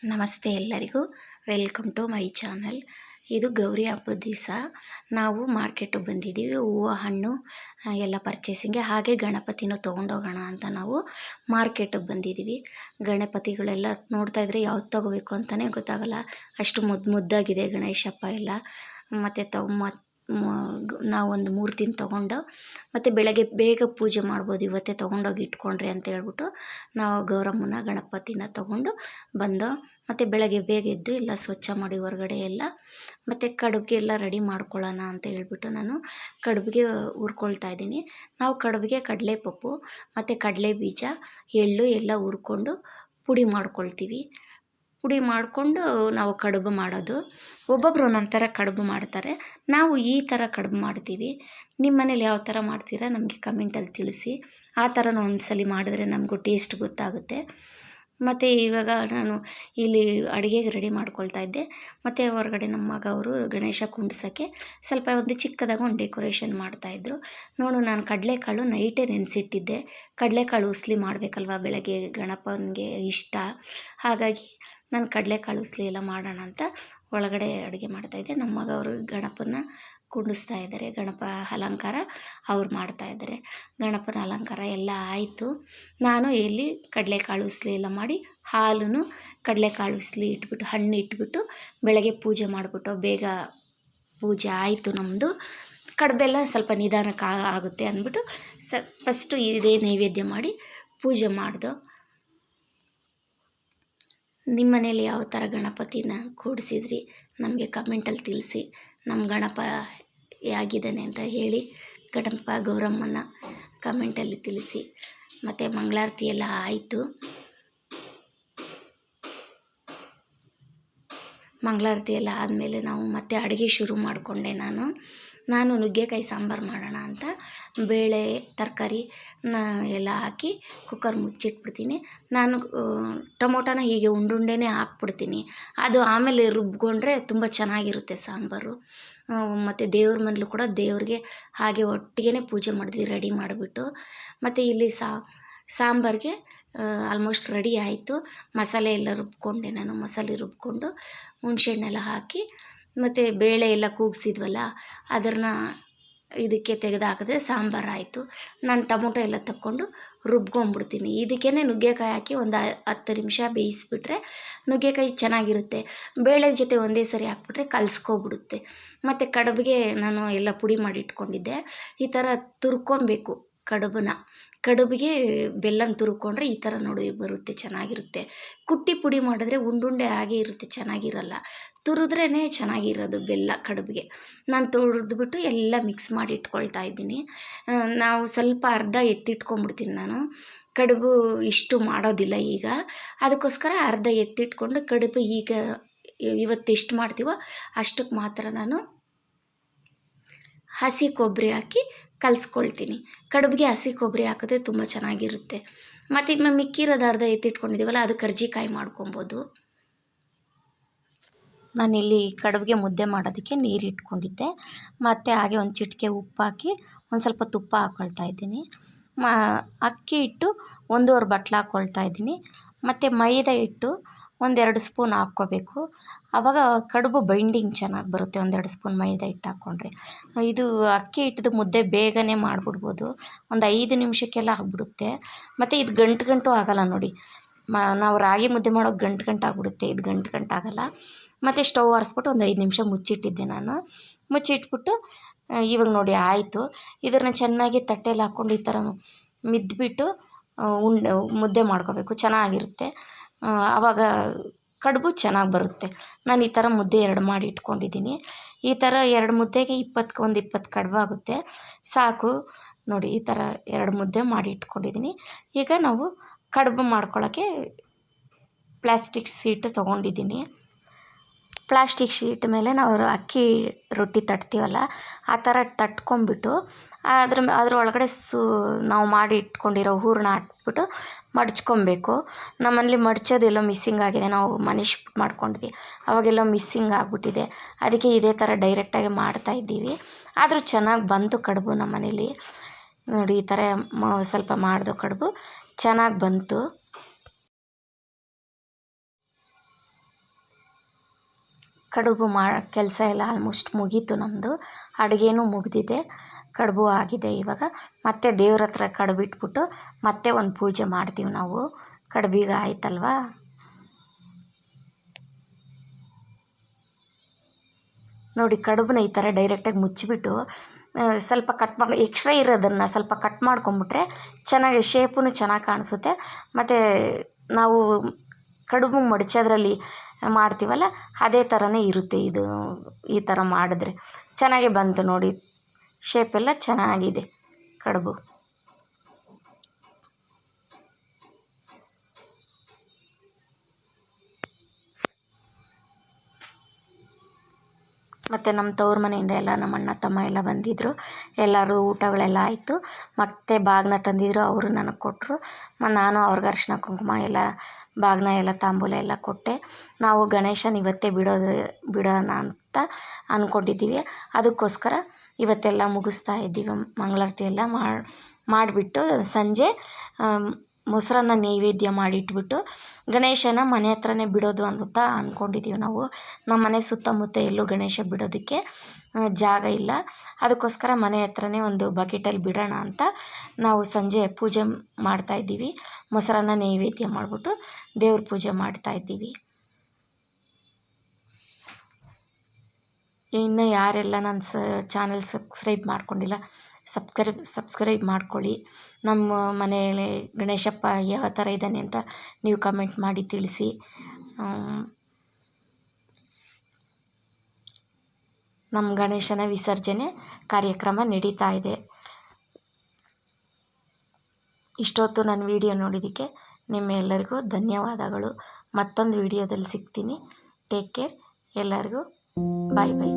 ನಮಸ್ತೆ ಎಲ್ಲರಿಗೂ, welcome to my channel. ಇದು ಗೌರಿ ಹಬ್ಬದ ದಿವಸ ನಾವು ಮಾರ್ಕೆಟಿಗೆ ಬಂದಿದ್ದೀವಿ. ಹೂವು ಹಣ್ಣು ಎಲ್ಲ ಪರ್ಚೇಸಿಂಗ್ಗೆ, ಹಾಗೆ ಗಣಪತಿನೂ ತೊಗೊಂಡೋಗೋಣ ಅಂತ ನಾವು ಮಾರ್ಕೆಟಿಗೆ ಬಂದಿದ್ದೀವಿ. ಗಣಪತಿಗಳೆಲ್ಲ ನೋಡ್ತಾ ಇದ್ರೆ ಯಾವ್ದು ತೊಗೋಬೇಕು ಅಂತಲೇ ಗೊತ್ತಾಗಲ್ಲ, ಅಷ್ಟು ಮುದ್ದಾಗಿದೆ ಗಣೇಶಪ್ಪ ಎಲ್ಲ. ಮತ್ತು ನಾವು ಒಂದು 3 ದಿನ ತೊಗೊಂಡು ಮತ್ತು ಬೆಳಗ್ಗೆ ಬೇಗ ಪೂಜೆ ಮಾಡ್ಬೋದು, ಇವತ್ತೇ ತೊಗೊಂಡೋಗಿ ಇಟ್ಕೊಂಡ್ರಿ ಅಂತ ಹೇಳ್ಬಿಟ್ಟು ನಾವು ಗೌರಮ್ಮನ ಗಣಪತಿನ ತೊಗೊಂಡು ಬಂದು, ಮತ್ತು ಬೆಳಗ್ಗೆ ಬೇಗ ಎದ್ದು ಎಲ್ಲ ಸ್ವಚ್ಛ ಮಾಡಿ ಹೊರಗಡೆ ಎಲ್ಲ, ಮತ್ತು ಕಡುಬಿಗೆ ಎಲ್ಲ ರೆಡಿ ಮಾಡ್ಕೊಳ್ಳೋಣ ಅಂತ ಹೇಳ್ಬಿಟ್ಟು ನಾನು ಕಡುಬಿಗೆ ಹುರ್ಕೊಳ್ತಾ ಇದ್ದೀನಿ. ನಾವು ಕಡುಬಿಗೆ ಕಡಲೆಪಪ್ಪು ಮತ್ತು ಕಡಲೆ ಬೀಜ, ಎಳ್ಳು ಎಲ್ಲ ಹುರ್ಕೊಂಡು ಪುಡಿ ಮಾಡ್ಕೊಳ್ತೀವಿ. ಪುಡಿ ಮಾಡಿಕೊಂಡು ನಾವು ಕಡುಬು ಮಾಡೋದು. ಒಬ್ಬೊಬ್ಬರು ಒಂದೊಂದು ಥರ ಕಡುಬು ಮಾಡ್ತಾರೆ, ನಾವು ಈ ಥರ ಕಡುಬು ಮಾಡ್ತೀವಿ. ನಿಮ್ಮ ಮನೇಲಿ ಯಾವ ಥರ ಮಾಡ್ತೀರಾ ನಮಗೆ ಕಮೆಂಟಲ್ಲಿ ತಿಳಿಸಿ. ಆ ಥರನೂ ಒಂದ್ಸಲಿ ಮಾಡಿದ್ರೆ ನಮಗೂ ಟೇಸ್ಟ್ ಗೊತ್ತಾಗುತ್ತೆ. ಮತ್ತು ಇವಾಗ ನಾನು ಇಲ್ಲಿ ಅಡುಗೆಗೆ ರೆಡಿ ಮಾಡ್ಕೊಳ್ತಾ ಇದ್ದೆ. ಮತ್ತು ಹೊರಗಡೆ ನಮ್ಮ ಮಗ ಅವರು ಗಣೇಶ ಕುಂಡ್ಸೋಕ್ಕೆ ಸ್ವಲ್ಪ ಒಂದು ಚಿಕ್ಕದಾಗಿ ಒಂದು ಡೆಕೋರೇಷನ್ ಮಾಡ್ತಾಯಿದ್ರು. ನೋಡು, ನಾನು ಕಡಲೆಕಾಳು ನೈಟೇ ನೆನೆಸಿಟ್ಟಿದ್ದೆ. ಕಡಲೆಕಾಳು ಉಸ್ಲಿ ಮಾಡಬೇಕಲ್ವ, ಬೆಳಗ್ಗೆ ಗಣಪನಿಗೆ ಇಷ್ಟ. ಹಾಗಾಗಿ ನಾನು ಕಡಲೆಕಾಳು ಉಸ್ಲಿ ಎಲ್ಲ ಮಾಡೋಣ ಅಂತ ಒಳಗಡೆ ಅಡುಗೆ ಮಾಡ್ತಾಯಿದ್ದೆ. ನಮ್ಮ ಮಗ ಅವರು ಗಣಪನ ಕುಂಡಿಸ್ತಾ ಇದ್ದಾರೆ, ಗಣಪ ಅಲಂಕಾರ ಅವ್ರು ಮಾಡ್ತಾಯಿದ್ದಾರೆ. ಗಣಪನ ಅಲಂಕಾರ ಎಲ್ಲ ಆಯಿತು. ನಾನು ಇಲ್ಲಿ ಕಡಲೆಕಾಳು ಉಸ್ಲಿ ಎಲ್ಲ ಮಾಡಿ, ಹಾಲು ಕಡಲೆಕಾಳು ಉಸ್ಲಿ ಇಟ್ಬಿಟ್ಟು, ಹಣ್ಣು ಇಟ್ಬಿಟ್ಟು ಬೆಳಗ್ಗೆ ಪೂಜೆ ಮಾಡಿಬಿಟ್ಟು, ಬೇಗ ಪೂಜೆ ಆಯಿತು ನಮ್ಮದು. ಕಡುಬೆಲ್ಲ ಸ್ವಲ್ಪ ನಿಧಾನಕ್ಕೆ ಆಗುತ್ತೆ ಅಂದ್ಬಿಟ್ಟು ಫಸ್ಟು ಇದೇ ನೈವೇದ್ಯ ಮಾಡಿ ಪೂಜೆ ಮಾಡ್ದು. ನಿಮ್ಮ ಮನೇಲಿ ಯಾವ ಥರ ಗಣಪತಿನ ಕೂಡಿಸಿದ್ರಿ ನಮಗೆ ಕಮೆಂಟಲ್ಲಿ ತಿಳಿಸಿ. ನಮ್ಮ ಗಣಪ ಹೇಗಿದ್ದಾನೆ ಅಂತ ಹೇಳಿ, ಗಣಪ ಗೌರಮ್ಮನ ಕಮೆಂಟಲ್ಲಿ ತಿಳಿಸಿ. ಮತ್ತು ಮಂಗಳಾರತಿ ಎಲ್ಲ ಆಯಿತು. ಮಂಗಳಾರತಿ ಎಲ್ಲ ಆದಮೇಲೆ ನಾವು ಮತ್ತೆ ಅಡುಗೆ ಶುರು ಮಾಡಿಕೊಂಡೆ. ನಾನು ನುಗ್ಗೆಕಾಯಿ ಸಾಂಬಾರು ಮಾಡೋಣ ಅಂತ ಬೇಳೆ ತರಕಾರಿ ಎಲ್ಲ ಹಾಕಿ ಕುಕ್ಕರ್ ಮುಚ್ಚಿಟ್ಬಿಡ್ತೀನಿ. ನಾನು ಟೊಮೊಟೊನ ಹೀಗೆ ಉಂಡುಂಡೆನೇ ಹಾಕ್ಬಿಡ್ತೀನಿ. ಅದು ಆಮೇಲೆ ರುಬ್ಕೊಂಡ್ರೆ ತುಂಬ ಚೆನ್ನಾಗಿರುತ್ತೆ ಸಾಂಬಾರು. ಮತ್ತು ದೇವ್ರ ಮನೇಲೂ ಕೂಡ ದೇವ್ರಿಗೆ ಹಾಗೆ ಒಟ್ಟಿಗೆ ಪೂಜೆ ಮಾಡಿದ್ವಿ ರೆಡಿ ಮಾಡಿಬಿಟ್ಟು. ಮತ್ತು ಇಲ್ಲಿ ಸಾಂಬಾರಿಗೆ ಆಲ್ಮೋಸ್ಟ್ ರೆಡಿ ಆಯಿತು. ಮಸಾಲೆ ಎಲ್ಲ ರುಬ್ಕೊಂಡೆ ನಾನು. ಮಸಾಲೆ ರುಬ್ಕೊಂಡು ಹುಣ್ಸೆಹಣ್ಣೆಲ್ಲ ಹಾಕಿ, ಮತ್ತು ಬೇಳೆ ಎಲ್ಲ ಕೂಗಿಸಿದ್ವಲ್ಲ ಅದನ್ನು ಇದಕ್ಕೆ ತೆಗೆದು ಹಾಕಿದ್ರೆ ಸಾಂಬಾರು ಆಯಿತು. ನಾನು ಟೊಮೊಟೊ ಎಲ್ಲ ತಕ್ಕೊಂಡು ರುಬ್ಕೊಂಡ್ಬಿಡ್ತೀನಿ. ಇದಕ್ಕೇ ನುಗ್ಗೆಕಾಯಿ ಹಾಕಿ ಒಂದು 10 ನಿಮಿಷ ಬೇಯಿಸಿಬಿಟ್ರೆ ನುಗ್ಗೆಕಾಯಿ ಚೆನ್ನಾಗಿರುತ್ತೆ. ಬೇಳೆ ಜೊತೆ ಒಂದೇ ಸರಿ ಹಾಕ್ಬಿಟ್ರೆ ಕಲಸ್ಕೊಬಿಡುತ್ತೆ. ಮತ್ತು ಕಡುಬಿಗೆ ನಾನು ಎಲ್ಲ ಪುಡಿ ಮಾಡಿ ಇಟ್ಕೊಂಡಿದ್ದೆ. ಈ ಥರ ತುರ್ಕೊಬೇಕು ಕಡುಬಿಗೆ ಬೆಲ್ಲನ ತುರ್ಕೊಂಡ್ರೆ ಈ ಥರ ನೋಡಿ ಬರುತ್ತೆ, ಚೆನ್ನಾಗಿರುತ್ತೆ. ಕುಟ್ಟಿ ಪುಡಿ ಮಾಡಿದ್ರೆ ಉಂಡುಂಡೆ ಹಾಗೆ ಇರುತ್ತೆ, ಚೆನ್ನಾಗಿರಲ್ಲ. ತುರಿದ್ರೇ ಚೆನ್ನಾಗಿರೋದು ಬೆಲ್ಲ ಕಡುಬಿಗೆ. ನಾನು ತುರಿದ್ಬಿಟ್ಟು ಎಲ್ಲ ಮಿಕ್ಸ್ ಮಾಡಿ ಇಟ್ಕೊಳ್ತಾ ಇದ್ದೀನಿ. ನಾವು ಸ್ವಲ್ಪ ಅರ್ಧ ಎತ್ತಿಟ್ಕೊಂಡ್ಬಿಡ್ತೀನಿ ನಾನು. ಕಡುಬು ಇಷ್ಟು ಮಾಡೋದಿಲ್ಲ ಈಗ, ಅದಕ್ಕೋಸ್ಕರ ಅರ್ಧ ಎತ್ತಿಟ್ಕೊಂಡು ಕಡುಬು ಈಗ ಇವತ್ತು ಎಷ್ಟು ಮಾಡ್ತೀವೋ ಅಷ್ಟಕ್ಕೆ ಮಾತ್ರ ನಾನು ಹಸಿ ಕೊಬ್ಬರಿ ಹಾಕಿ ಕಲಿಸ್ಕೊಳ್ತೀನಿ. ಕಡುಬಿಗೆ ಹಸಿ ಕೊಬ್ಬರಿ ಹಾಕಿದ್ರೆ ತುಂಬ ಚೆನ್ನಾಗಿರುತ್ತೆ. ಮತ್ತು ಮಿಕ್ಕಿರೋದು ಅರ್ಧ ಎತ್ತಿಟ್ಕೊಂಡಿದ್ದೀವಲ್ಲ, ಅದು ಕರ್ಜಿಕಾಯಿ ಮಾಡ್ಕೊಬೋದು. ನಾನಿಲ್ಲಿ ಕಡುಬಿಗೆ ಮುದ್ದೆ ಮಾಡೋದಕ್ಕೆ ನೀರು ಇಟ್ಕೊಂಡಿದ್ದೆ. ಮತ್ತು ಹಾಗೆ ಒಂದು ಚಿಟಿಕೆ ಉಪ್ಪು ಹಾಕಿ ಒಂದು ಸ್ವಲ್ಪ ತುಪ್ಪ ಹಾಕ್ಕೊಳ್ತಾ ಇದ್ದೀನಿ. ಅಕ್ಕಿ ಹಿಟ್ಟು 1.5 ಬಟ್ಲು ಹಾಕ್ಕೊಳ್ತಾ ಇದ್ದೀನಿ. ಮತ್ತು ಮೈದಾ ಹಿಟ್ಟು 1-2 ಸ್ಪೂನ್ ಹಾಕ್ಕೋಬೇಕು. ಆವಾಗ ಕಡುಬು ಬೈಂಡಿಂಗ್ ಚೆನ್ನಾಗಿ ಬರುತ್ತೆ, 1-2 ಸ್ಪೂನ್ ಮೈದಾ ಹಿಟ್ಟು ಹಾಕ್ಕೊಂಡ್ರೆ. ಇದು ಅಕ್ಕಿ ಹಿಟ್ಟದು ಮುದ್ದೆ ಬೇಗನೆ ಮಾಡಿಬಿಡ್ಬೋದು, ಒಂದು 5 ನಿಮಿಷಕ್ಕೆಲ್ಲ ಆಗಿಬಿಡುತ್ತೆ. ಮತ್ತು ಇದು ಗಂಟು ಆಗೋಲ್ಲ ನೋಡಿ. ನಾವು ರಾಗಿ ಮುದ್ದೆ ಮಾಡೋಕೆ ಗಂಟು ಆಗಿಬಿಡುತ್ತೆ, ಇದು ಗಂಟು ಆಗೋಲ್ಲ. ಮತ್ತು ಸ್ಟವ್ ಆರಿಸ್ಬಿಟ್ಟು ಒಂದು 5 ನಿಮಿಷ ಮುಚ್ಚಿಟ್ಟಿದ್ದೆ ನಾನು. ಮುಚ್ಚಿಟ್ಬಿಟ್ಟು ಇವಾಗ ನೋಡಿ ಆಯಿತು. ಇದನ್ನು ಚೆನ್ನಾಗಿ ತಟ್ಟೆಯಲ್ಲಿ ಹಾಕ್ಕೊಂಡು ಈ ಥರ ಮಿದ್ಬಿಟ್ಟು ಮುದ್ದೆ ಮಾಡ್ಕೋಬೇಕು, ಚೆನ್ನಾಗಿರುತ್ತೆ. ಆವಾಗ ಕಡುಬು ಚೆನ್ನಾಗಿ ಬರುತ್ತೆ. ನಾನು ಈ ಥರ ಮುದ್ದೆ 2 ಮಾಡಿ ಇಟ್ಕೊಂಡಿದ್ದೀನಿ. ಈ ಥರ 2 ಮುದ್ದೆಗೆ 20 ಕಡುಬು ಆಗುತ್ತೆ, ಸಾಕು ನೋಡಿ. ಈ ಥರ 2 ಮುದ್ದೆ ಮಾಡಿ ಇಟ್ಕೊಂಡಿದ್ದೀನಿ. ಈಗ ನಾವು ಕಡುಬು ಮಾಡ್ಕೊಳ್ಳೋಕ್ಕೆ ಪ್ಲಾಸ್ಟಿಕ್ ಶೀಟ್ ತೊಗೊಂಡಿದ್ದೀನಿ. ಪ್ಲಾಸ್ಟಿಕ್ ಶೀಟ್ ಮೇಲೆ ನಾವು ಅಕ್ಕಿ ರೊಟ್ಟಿ ತಟ್ತೀವಲ್ಲ ಆ ಥರ ತಟ್ಕೊಂಬಿಟ್ಟು ಅದರೊಳಗಡೆ ನಾವು ಮಾಡಿ ಇಟ್ಕೊಂಡಿರೋ ಹೂರಣ ಹಾಕ್ಬಿಟ್ಟು ಮಡ್ಚ್ಕೊಬೇಕು. ನಮ್ಮಲ್ಲಿ ಮಡ್ಚೋದೆಲ್ಲೋ ಮಿಸ್ಸಿಂಗ್ ಆಗಿದೆ, ನಾವು ಮನೆ ಶಿಫ್ಟ್ ಮಾಡ್ಕೊಂಡ್ವಿ, ಅವಾಗೆಲ್ಲೋ ಮಿಸ್ಸಿಂಗ್ ಆಗಿಬಿಟ್ಟಿದೆ. ಅದಕ್ಕೆ ಇದೇ ಥರ ಡೈರೆಕ್ಟಾಗಿ ಮಾಡ್ತಾಯಿದ್ದೀವಿ. ಆದರೂ ಚೆನ್ನಾಗಿ ಬಂತು ಕಡುಬು ನಮ್ಮ ಮನೇಲಿ. ನೋಡಿ ಈ ಥರ ಸ್ವಲ್ಪ ಮಾಡ್ದು ಕಡುಬು ಚೆನ್ನಾಗಿ ಬಂತು. ಕಡುಬು ಕೆಲಸ ಎಲ್ಲ ಆಲ್ಮೋಸ್ಟ್ ಮುಗೀತು ನಮ್ಮದು. ಅಡುಗೆನೂ ಮುಗಿದಿದೆ, ಕಡುಬು ಆಗಿದೆ. ಇವಾಗ ಮತ್ತೆ ದೇವ್ರ ಹತ್ರ ಕಡುಬು ಇಟ್ಬಿಟ್ಟು ಮತ್ತೆ ಒಂದು ಪೂಜೆ ಮಾಡ್ತೀವಿ ನಾವು. ಕಡುಬಿಗೆ ಆಯ್ತಲ್ವಾ. ನೋಡಿ, ಕಡುಬನ್ನ ಈ ಥರ ಡೈರೆಕ್ಟಾಗಿ ಮುಚ್ಚಿಬಿಟ್ಟು ಸ್ವಲ್ಪ ಕಟ್ ಮಾಡಿ ಎಕ್ಸ್ಟ್ರಾ ಇರೋದನ್ನು ಸ್ವಲ್ಪ ಕಟ್ ಮಾಡ್ಕೊಂಬಿಟ್ರೆ ಚೆನ್ನಾಗಿ ಶೇಪೂ ಚೆನ್ನಾಗಿ ಕಾಣಿಸುತ್ತೆ. ಮತ್ತು ನಾವು ಕಡುಬು ಮಡಚೋದ್ರಲ್ಲಿ ಮಾಡ್ತೀವಲ್ಲ ಅದೇ ಥರನೇ ಇರುತ್ತೆ ಇದು. ಈ ಥರ ಮಾಡಿದ್ರೆ ಚೆನ್ನಾಗೇ ಬಂತು ನೋಡಿ, ಶೇಪೆಲ್ಲ ಚೆನ್ನಾಗಿದೆ ಕಡುಬು. ಮತ್ತು ನಮ್ಮ ತವ್ರ ಮನೆಯಿಂದ ಎಲ್ಲ ನಮ್ಮ ಅಣ್ಣ ತಮ್ಮ ಎಲ್ಲ ಬಂದಿದ್ದರು. ಎಲ್ಲರೂ ಊಟಗಳೆಲ್ಲ ಆಯಿತು. ಮತ್ತು ಬಾಗಿನ ತಂದಿದ್ದರು, ಅವರು ನನಗೆ ಕೊಟ್ಟರು. ನಾನು ಅವ್ರಿಗೆ ಅರಿಶಿನ ಕುಂಕುಮ ಎಲ್ಲ ಬಾಗಿನ ಎಲ್ಲ ತಾಂಬೂಲ ಎಲ್ಲ ಕೊಟ್ಟೆ. ನಾವು ಗಣೇಶನ ಇವತ್ತೇ ಬಿಡೋಣ ಅಂತ ಅಂದ್ಕೊಂಡಿದ್ದೀವಿ. ಅದಕ್ಕೋಸ್ಕರ ಇವತ್ತೆಲ್ಲ ಮುಗಿಸ್ತಾ ಇದ್ದೀವಿ. ಮಂಗಳಾರತಿ ಎಲ್ಲ ಮಾಡಿಬಿಟ್ಟು ಸಂಜೆ ಮೊಸರನ್ನ ನೈವೇದ್ಯ ಮಾಡಿಟ್ಬಿಟ್ಟು ಗಣೇಶನ ಮನೆ ಹತ್ರನೇ ಬಿಡೋದು ಅಂತ ಅಂದ್ಕೊಂಡಿದ್ದೀವಿ ನಾವು. ನಮ್ಮ ಮನೆ ಸುತ್ತಮುತ್ತ ಎಲ್ಲೂ ಗಣೇಶ ಬಿಡೋದಕ್ಕೆ ಜಾಗ ಇಲ್ಲ. ಅದಕ್ಕೋಸ್ಕರ ಮನೆ ಹತ್ರನೇ ಒಂದು ಬಕೆಟಲ್ಲಿ ಬಿಡೋಣ ಅಂತ ನಾವು ಸಂಜೆ ಪೂಜೆ ಮಾಡ್ತಾಯಿದ್ದೀವಿ. ಮೊಸರನ್ನ ನೈವೇದ್ಯ ಮಾಡಿಬಿಟ್ಟು ದೇವ್ರ ಪೂಜೆ ಮಾಡ್ತಾಯಿದ್ದೀವಿ. ಇನ್ನು ಯಾರೆಲ್ಲ ನನ್ನ ಚಾನಲ್ ಸಬ್ಸ್ಕ್ರೈಬ್ ಮಾಡ್ಕೊಂಡಿಲ್ಲ, ಸಬ್ಸ್ಕ್ರೈಬ್ ಮಾಡ್ಕೊಳ್ಳಿ. ನಮ್ಮ ಮನೆಯಲ್ಲಿ ಗಣೇಶಪ್ಪ ಯಾವ ಥರ ಇದ್ದಾನೆ ಅಂತ ನೀವು ಕಮೆಂಟ್ ಮಾಡಿ ತಿಳಿಸಿ. ನಮ್ಮ ಗಣೇಶನ ವಿಸರ್ಜನೆ ಕಾರ್ಯಕ್ರಮ ನಡೀತಾ ಇದೆ. ಇಷ್ಟೊತ್ತು ನನ್ನ ವಿಡಿಯೋ ನೋಡಿದ್ದಕ್ಕೆ ನಿಮ್ಮೆಲ್ಲರಿಗೂ ಧನ್ಯವಾದಗಳು. ಮತ್ತೊಂದು ವಿಡಿಯೋದಲ್ಲಿ ಸಿಗ್ತೀನಿ. Take care. ಎಲ್ಲರಿಗೂ ಬಾಯ್ ಬಾಯ್.